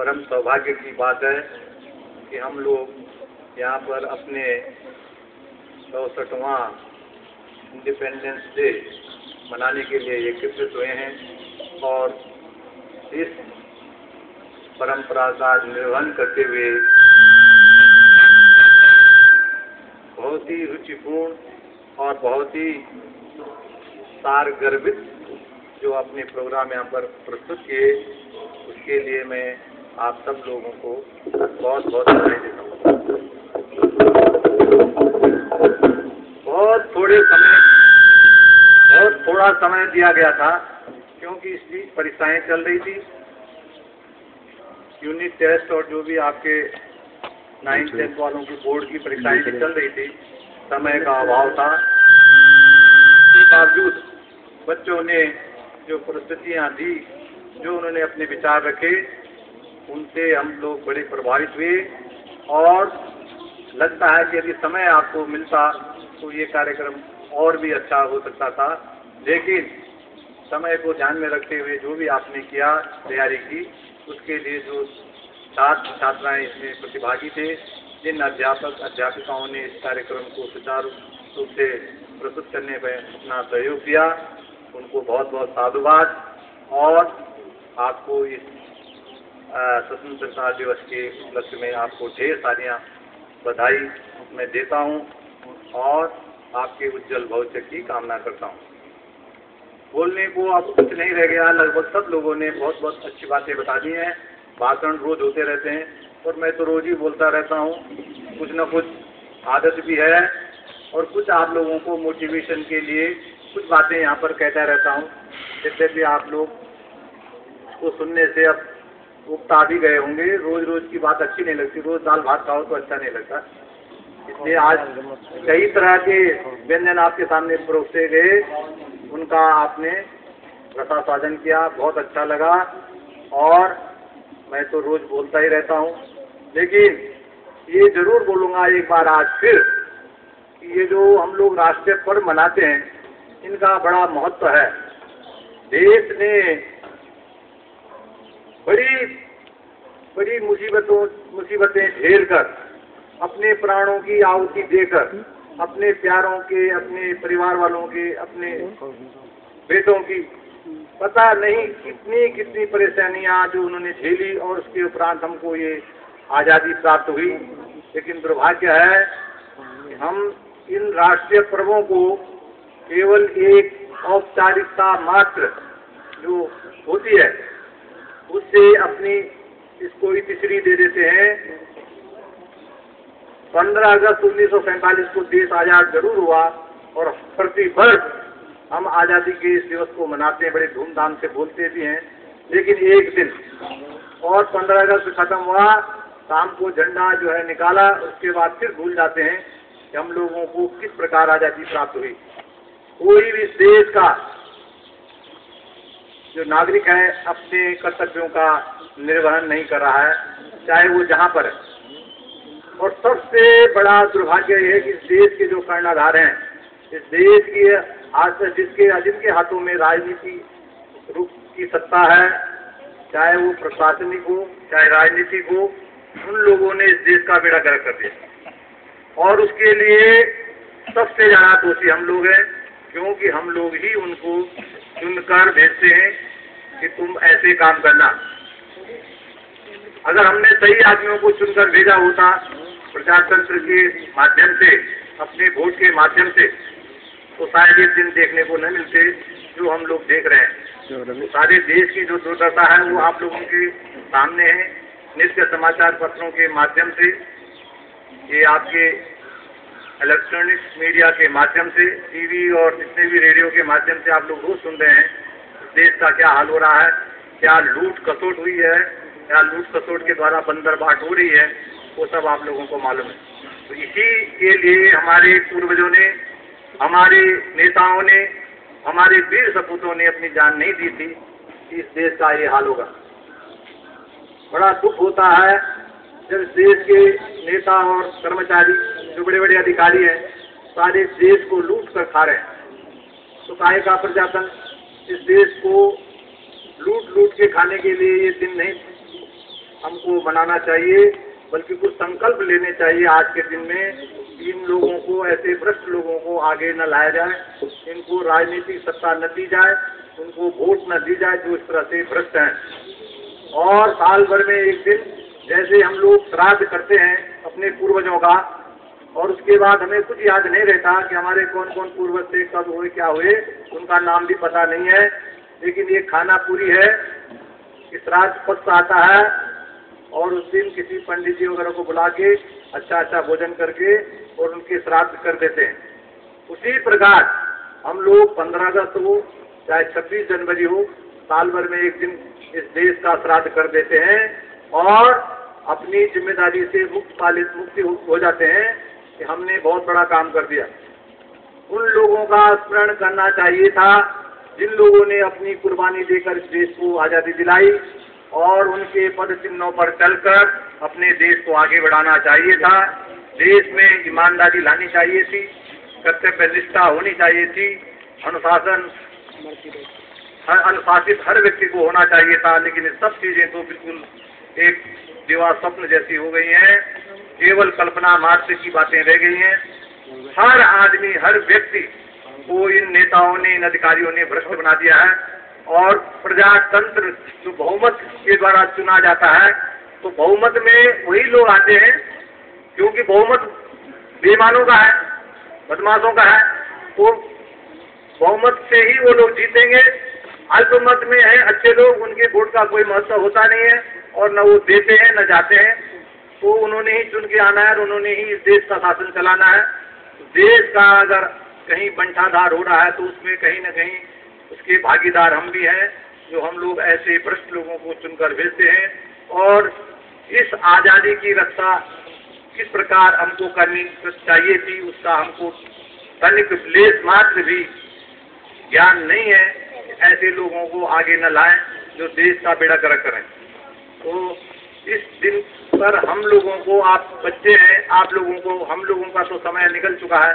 परम सौभाग्य की बात है कि हम लोग यहाँ पर अपने 64वां इंडिपेंडेंस डे मनाने के लिए एकत्रित हुए हैं और इस परंपरा का निर्वहन करते हुए बहुत ही रुचिपूर्ण और बहुत ही सारगर्भित जो अपने प्रोग्राम यहाँ पर प्रस्तुत किए, उसके लिए मैं आप सब लोगों को बहुत बहुत बधाई देता हूँ। बहुत थोड़ा समय दिया गया था क्योंकि इसकी परीक्षाएं चल रही थी, यूनिट टेस्ट और जो भी आपके 9th 10th वालों की बोर्ड की परीक्षाएं भी चल रही थी, समय का अभाव था। इसके बावजूद बच्चों ने जो प्रस्तुतियाँ दी, जो उन्होंने अपने विचार रखे, उनसे हम लोग बड़े प्रभावित हुए और लगता है कि यदि समय आपको मिलता तो ये कार्यक्रम और भी अच्छा हो सकता था, लेकिन समय को ध्यान में रखते हुए जो भी आपने किया, तैयारी की, उसके लिए जो छात्र छात्राएं इसमें प्रतिभागी थे, जिन अध्यापक अध्यापिकाओं ने इस कार्यक्रम को सुचारू रूप से प्रस्तुत करने में अपना सहयोग दिया, उनको बहुत बहुत साधुवाद। और आपको इस स्वतंत्रता दिवस के उपलक्ष्य में आपको ढेर सारियाँ बधाई मैं देता हूँ और आपके उज्जवल भविष्य की कामना करता हूँ। बोलने को अब कुछ नहीं रह गया, लगभग सब लोगों ने बहुत बहुत अच्छी बातें बता दी हैं। भाषण रोज होते रहते हैं और मैं तो रोज ही बोलता रहता हूँ, कुछ न कुछ आदत भी है और कुछ आप लोगों को मोटिवेशन के लिए कुछ बातें यहाँ पर कहता रहता हूँ। यद्यपि आप लोग उसको सुनने से अब उगता भी गए होंगे, रोज रोज की बात अच्छी नहीं लगती, रोज दाल भात खाओ तो अच्छा नहीं लगता। इसलिए आज कई तरह के व्यंजन आपके सामने परोसे गए, उनका आपने रसास्वादन किया, बहुत अच्छा लगा। और मैं तो रोज बोलता ही रहता हूँ, लेकिन ये जरूर बोलूँगा एक बार आज फिर कि ये जो हम लोग राष्ट्रीय पर्व मनाते हैं, इनका बड़ा महत्व है। देश ने बड़ी मुसीबतें झेल कर, अपने प्राणों की आहुति देकर, अपने प्यारों के, अपने परिवार वालों के, अपने बेटों की पता नहीं कितनी परेशानियां जो उन्होंने झेली और उसके उपरांत हमको ये आज़ादी प्राप्त हुई। लेकिन दुर्भाग्य है कि हम इन राष्ट्रीय पर्वों को केवल एक औपचारिकता मात्र जो होती है उससे अपनी इसको इतिश्री दे देते हैं। 15 अगस्त 1947 को देश आज़ाद जरूर हुआ और प्रतिवर्ष हम आज़ादी के इस दिवस को मनाते हैं, बड़े धूमधाम से बोलते भी हैं, लेकिन एक दिन और 15 अगस्त खत्म हुआ, शाम को झंडा जो है निकाला, उसके बाद फिर भूल जाते हैं कि हम लोगों को किस प्रकार आज़ादी प्राप्त हुई। कोई भी देश का जो नागरिक है अपने कर्तव्यों का निर्वहन नहीं कर रहा है, चाहे वो जहाँ पर है। और सबसे बड़ा दुर्भाग्य यह है कि इस देश के जो कर्णधार हैं, इस देश की जिनके हाथों में राजनीति रूप की सत्ता है, चाहे वो प्रशासनिक हो चाहे राजनीतिक हो, उन लोगों ने इस देश का बेड़ा गर्क कर दिया और उसके लिए सबसे ज्यादा दोषी हम लोग हैं, क्योंकि हम लोग ही उनको चुनकर भेजते हैं कि तुम ऐसे काम करना। अगर हमने सही आदमियों को चुनकर भेजा होता प्रजातंत्र के माध्यम से, अपने वोट के माध्यम से, तो शायद ये दिन देखने को न मिलते जो हम लोग देख रहे हैं। तो सारे देश की जो दुर्दशा है वो आप लोगों के सामने है, नित्य समाचार पत्रों के माध्यम से, ये आपके इलेक्ट्रॉनिक मीडिया के माध्यम से, टीवी और जितने भी रेडियो के माध्यम से आप लोग रोज सुन रहे हैं देश का क्या हाल हो रहा है, क्या लूट खसोट हुई है, क्या लूट खसोट के द्वारा बंदरबाट हो रही है, वो सब आप लोगों को मालूम है। तो इसी के लिए हमारे पूर्वजों ने, हमारे नेताओं ने, हमारे वीर सपूतों ने अपनी जान नहीं दी थी कि इस देश का ये हाल होगा। बड़ा दुख होता है जब देश के नेता और कर्मचारी, जो बड़े बड़े अधिकारी हैं, सारे देश को लूट कर खा रहे हैं। तो काहे का प्रजातंत्र, इस देश को लूट के खाने के लिए ये दिन नहीं हम मनाना चाहिए, बल्कि कुछ संकल्प लेने चाहिए आज के दिन में। इन लोगों को, ऐसे भ्रष्ट लोगों को आगे न लाया जाए, इनको राजनीतिक सत्ता न दी जाए, उनको वोट न दी जाए जो इस तरह से भ्रष्ट हैं। और साल भर में एक दिन जैसे हम लोग श्राद्ध करते हैं अपने पूर्वजों का, और उसके बाद हमें कुछ याद नहीं रहता कि हमारे कौन कौन पूर्वज थे, कब हुए, क्या हुए, उनका नाम भी पता नहीं है। लेकिन ये खाना पूरी है, श्राद्ध पक्ष आता है और उस दिन किसी पंडित जी वगैरह को बुला के अच्छा भोजन करके और उनके श्राद्ध कर देते हैं। उसी प्रकार हम लोग 15 अगस्त हो चाहे 26 जनवरी हो, साल भर में एक दिन इस देश का श्राद्ध कर देते हैं और अपनी जिम्मेदारी से मुक्ति हो जाते हैं कि हमने बहुत बड़ा काम कर दिया। उन लोगों का स्मरण करना चाहिए था जिन लोगों ने अपनी कुर्बानी देकर इस देश को आज़ादी दिलाई, और उनके पद चिन्हों पर चलकर अपने देश को आगे बढ़ाना चाहिए था। देश में ईमानदारी लानी चाहिए थी, कर्तव्य निष्ठा होनी चाहिए थी, अनुशासित हर व्यक्ति को होना चाहिए था। लेकिन ये सब चीजें तो बिल्कुल एक दिवा स्वप्न जैसी हो गई हैं, केवल कल्पना मात्र की बातें रह गई हैं। हर आदमी, हर व्यक्ति को इन नेताओं ने, इन अधिकारियों ने भ्रष्ट बना दिया है। और प्रजातंत्र जो बहुमत के द्वारा चुना जाता है, तो बहुमत में वही लोग आते हैं, क्योंकि बहुमत बेईमानों का है, बदमाशों का है, तो बहुमत से ही वो लोग जीतेंगे। अल्पमत में है अच्छे लोग, उनके वोट का कोई महत्व होता नहीं है और न वो देते हैं न जाते हैं। तो उन्होंने ही चुन के आना है और उन्होंने ही इस देश का शासन चलाना है। देश का अगर कहीं बंटाधार हो रहा है तो उसमें कहीं न कहीं उसके भागीदार हम भी हैं, जो हम लोग ऐसे भ्रष्ट लोगों को चुनकर भेजते हैं। और इस आज़ादी की रक्षा किस प्रकार हमको करनी चाहिए थी, उसका हमको तनिक लेस मात्र भी ज्ञान नहीं है। ऐसे लोगों को आगे न लाएं जो देश का बेड़ा गर्क करें। तो इस दिन पर हम लोगों को, आप बच्चे हैं, आप लोगों को, हम लोगों का तो समय निकल चुका है,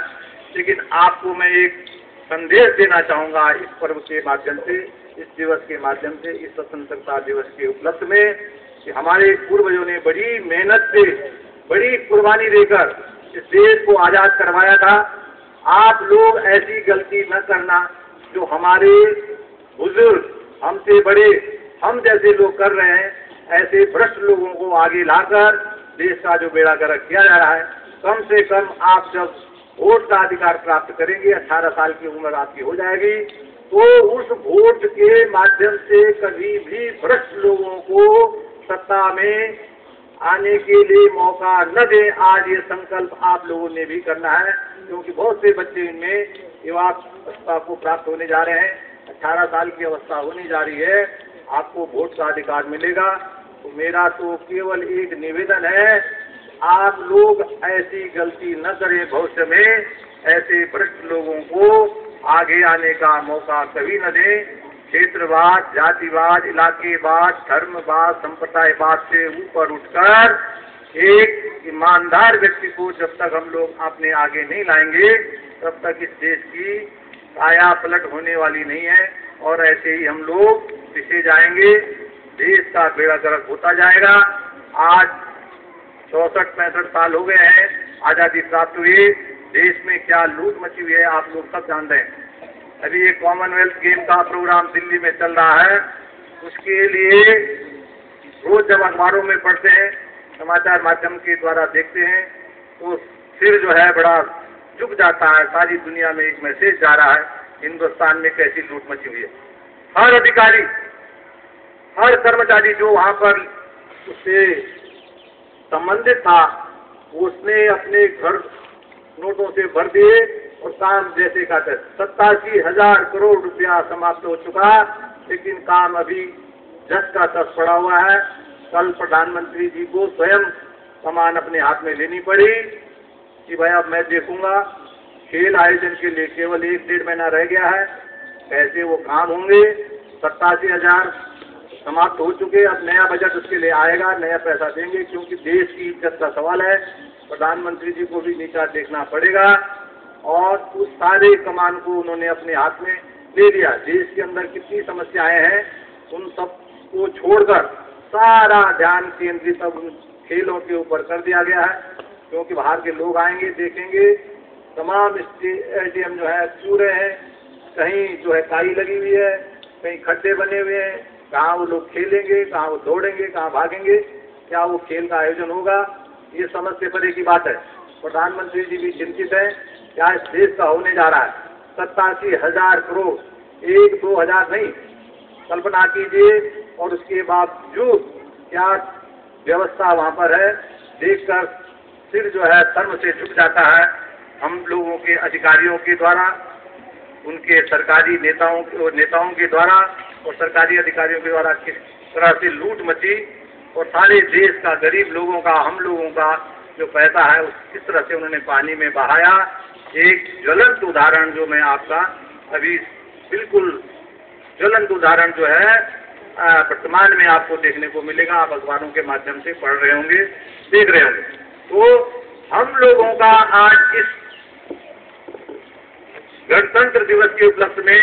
लेकिन आपको मैं एक संदेश देना चाहूँगा इस पर्व के माध्यम से, इस दिवस के माध्यम से, इस स्वतंत्रता दिवस के उपलक्ष्य में, कि हमारे पूर्वजों ने बड़ी मेहनत से, बड़ी कुर्बानी देकर इस देश को आज़ाद करवाया था। आप लोग ऐसी गलती न करना जो हमारे बुजुर्ग, हमसे बड़े, हम जैसे लोग कर रहे हैं। ऐसे भ्रष्ट लोगों को आगे लाकर देश का जो बेड़ा गर्क किया जा रहा है, कम से कम आप जब वोट का अधिकार प्राप्त करेंगे, 18 साल की उम्र आपकी हो जाएगी, तो उस वोट के माध्यम से कभी भी भ्रष्ट लोगों को सत्ता में आने के लिए मौका न दें। आज ये संकल्प आप लोगों ने भी करना है, क्योंकि बहुत से बच्चे इनमें युवा अवस्था को प्राप्त होने जा रहे हैं, 18 साल की अवस्था होने जा रही है, आपको वोट का अधिकार मिलेगा। तो मेरा तो केवल एक निवेदन है, आप लोग ऐसी गलती न करें भविष्य में, ऐसे भ्रष्ट लोगों को आगे आने का मौका कभी न दें। क्षेत्रवाद, जातिवाद, इलाकेवाद, धर्मवाद, संप्रदायवाद से ऊपर उठकर एक ईमानदार व्यक्ति को जब तक हम लोग अपने आगे नहीं लाएंगे, तब तक इस देश की काया पलट होने वाली नहीं है और ऐसे ही हम लोग पिछे जाएंगे, देश का बेड़ा गर्क होता जाएगा। आज 64-65 साल हो गए हैं आज़ादी प्राप्त हुई, देश में क्या लूट मची हुई है आप लोग सब जानते हैं। अभी ये कॉमनवेल्थ गेम का प्रोग्राम दिल्ली में चल रहा है, उसके लिए रोज जब अखबारों में पढ़ते हैं, समाचार माध्यम के द्वारा देखते हैं, तो सिर जो है बड़ा झुक जाता है। सारी दुनिया में एक मैसेज जा रहा है, हिंदुस्तान में कैसी लूट मची हुई है। हर अधिकारी, हर कर्मचारी जो वहाँ पर उससे संबंधित था, उसने अपने घर नोटों से भर दिए और काम जैसे का तैसे। 87,000 करोड़ रुपया समाप्त हो चुका, लेकिन काम अभी जस का तस पड़ा हुआ है। कल प्रधानमंत्री जी को स्वयं सामान अपने हाथ में लेनी पड़ी कि भाई अब मैं देखूंगा, खेल आयोजन के लिए केवल 1-1.5 महीना रह गया है, कैसे वो काम होंगे। 87,000 समाप्त हो चुके, अब नया बजट उसके लिए आएगा, नया पैसा देंगे, क्योंकि देश की इज्जत का सवाल है। प्रधानमंत्री जी को भी नीचा देखना पड़ेगा और उस सारे कमान को उन्होंने अपने हाथ में ले लिया। देश के अंदर कितनी समस्याएं हैं, उन सब को छोड़कर सारा ध्यान केंद्रित अब उन खेलों के ऊपर कर दिया गया है, क्योंकि बाहर के लोग आएंगे, देखेंगे तमाम स्टेडियम जो है पूरे हैं, कहीं जो है काई लगी हुई है, कहीं खड्डे बने हुए हैं, कहाँ वो लोग खेलेंगे, कहाँ वो दौड़ेंगे, कहाँ भागेंगे, क्या वो खेल का आयोजन होगा, ये समझ से परे की बात है। प्रधानमंत्री जी भी चिंतित हैं, क्या इस देश का होने जा रहा है 87,000 करोड़, 1-2 हजार नहीं, कल्पना कीजिए। और उसके बावजूद क्या व्यवस्था वहाँ पर है, देखकर सिर जो है शर्म से झुक जाता है। हम लोगों के अधिकारियों के द्वारा, उनके सरकारी नेताओं के द्वारा और सरकारी अधिकारियों के द्वारा किस तरह से लूट मची और सारे देश का, गरीब लोगों का, हम लोगों का जो पैसा है उस किस तरह से उन्होंने पानी में बहाया। एक ज्वलंत उदाहरण जो मैं आपका अभी बिल्कुल ज्वलंत उदाहरण जो है वर्तमान में आपको देखने को मिलेगा। आप अखबारों के माध्यम से पढ़ रहे होंगे, देख रहे होंगे। तो हम लोगों का आज इस गणतंत्र दिवस के उपलक्ष्य में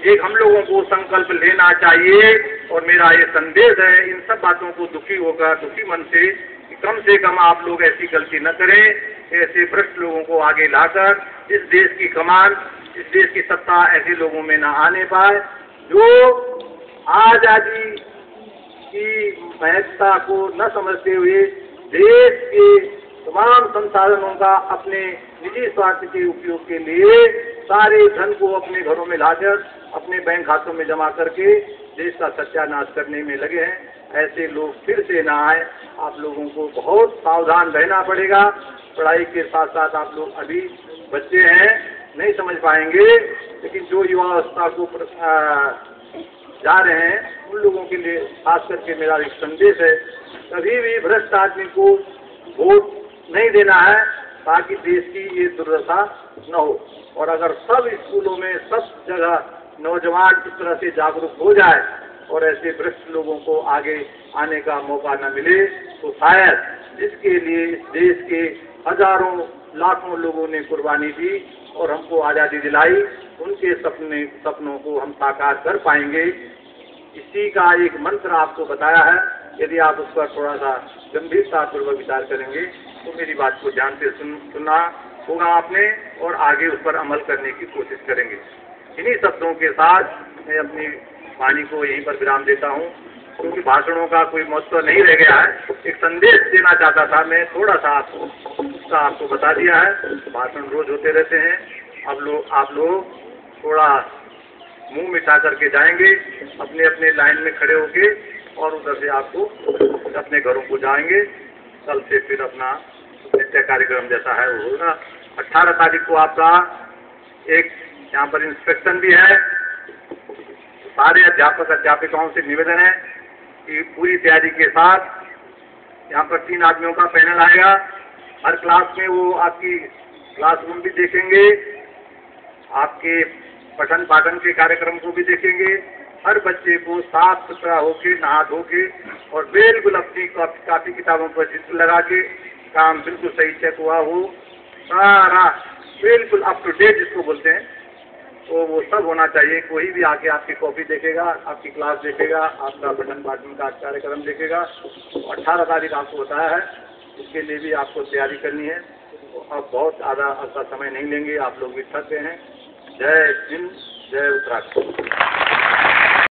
एक हम लोगों को संकल्प लेना चाहिए और मेरा ये संदेश है इन सब बातों को दुखी होकर, दुखी मन से कम आप लोग ऐसी गलती न करें, ऐसे भ्रष्ट लोगों को आगे लाकर इस देश की कमान, इस देश की सत्ता ऐसे लोगों में न आने पाए जो आजादी की महत्ता को न समझते हुए देश के तमाम संसाधनों का अपने निजी स्वार्थ के उपयोग के लिए सारे धन को अपने घरों में लाकर अपने बैंक खातों में जमा करके देश का सत्यानाश करने में लगे हैं। ऐसे लोग फिर से ना आए। आप लोगों को बहुत सावधान रहना पड़ेगा। पढ़ाई के साथ साथ आप लोग अभी बच्चे हैं, नहीं समझ पाएंगे, लेकिन जो युवावस्था को जा रहे हैं उन लोगों के लिए खास करके मेरा एक संदेश है, कभी भी भ्रष्ट आदमी को वोट नहीं देना है ताकि देश की ये दुर्दशा न हो। और अगर सब स्कूलों में, सब जगह नौजवान इस तरह से जागरूक हो जाए और ऐसे भ्रष्ट लोगों को आगे आने का मौका न मिले तो शायद जिसके लिए इस देश के हजारों लाखों लोगों ने कुर्बानी दी और हमको आज़ादी दिलाई, उनके सपनों को हम साकार कर पाएंगे। इसी का एक मंत्र आपको बताया है, यदि आप उस पर थोड़ा सा गंभीरतापूर्वक विचार करेंगे तो मेरी बात को ध्यान से सुनना होगा आपने और आगे उस पर अमल करने की कोशिश करेंगे। इन्हीं शब्दों के साथ मैं अपनी वाणी को यहीं पर विराम देता हूँ, क्योंकि भाषणों का कोई महत्व नहीं रह गया है। एक संदेश देना चाहता था मैं, थोड़ा सा आपको बता दिया है। भाषण रोज होते रहते हैं। आप लोग थोड़ा मुंह मिटा करके जाएंगे, अपने अपने लाइन में खड़े होके, और उधर से आपको अपने घरों को जाएंगे। कल से फिर अपना नित्य कार्यक्रम जैसा है वो होगा। 18 तारीख को आपका एक यहाँ पर इंस्पेक्शन भी है। सारे अध्यापिकाओं से निवेदन है कि पूरी तैयारी के साथ यहाँ पर 3 आदमियों का पैनल आएगा। हर क्लास में वो आपकी क्लासरूम भी देखेंगे, आपके पठन पाठन के कार्यक्रम को भी देखेंगे। हर बच्चे को साफ सुथरा होके, नहा धो के और बिल्कुल अपनी कापी किताबों पर चित्र लगा के काम बिल्कुल सही चेक हुआ हो, सारा बिल्कुल अप टू डेट जिसको बोलते हैं, तो वो सब होना चाहिए। कोई भी आके आपकी कॉपी देखेगा, आपकी क्लास देखेगा, आपका पठन पाठन का कार्यक्रम देखेगा। 18 तारीख आपको बताया है, इसके लिए भी आपको तैयारी करनी है। तो अब बहुत ज़्यादा आपका समय नहीं लेंगे, आप लोग भी थक गए हैं। जय हिंद, जय उत्तराखंड।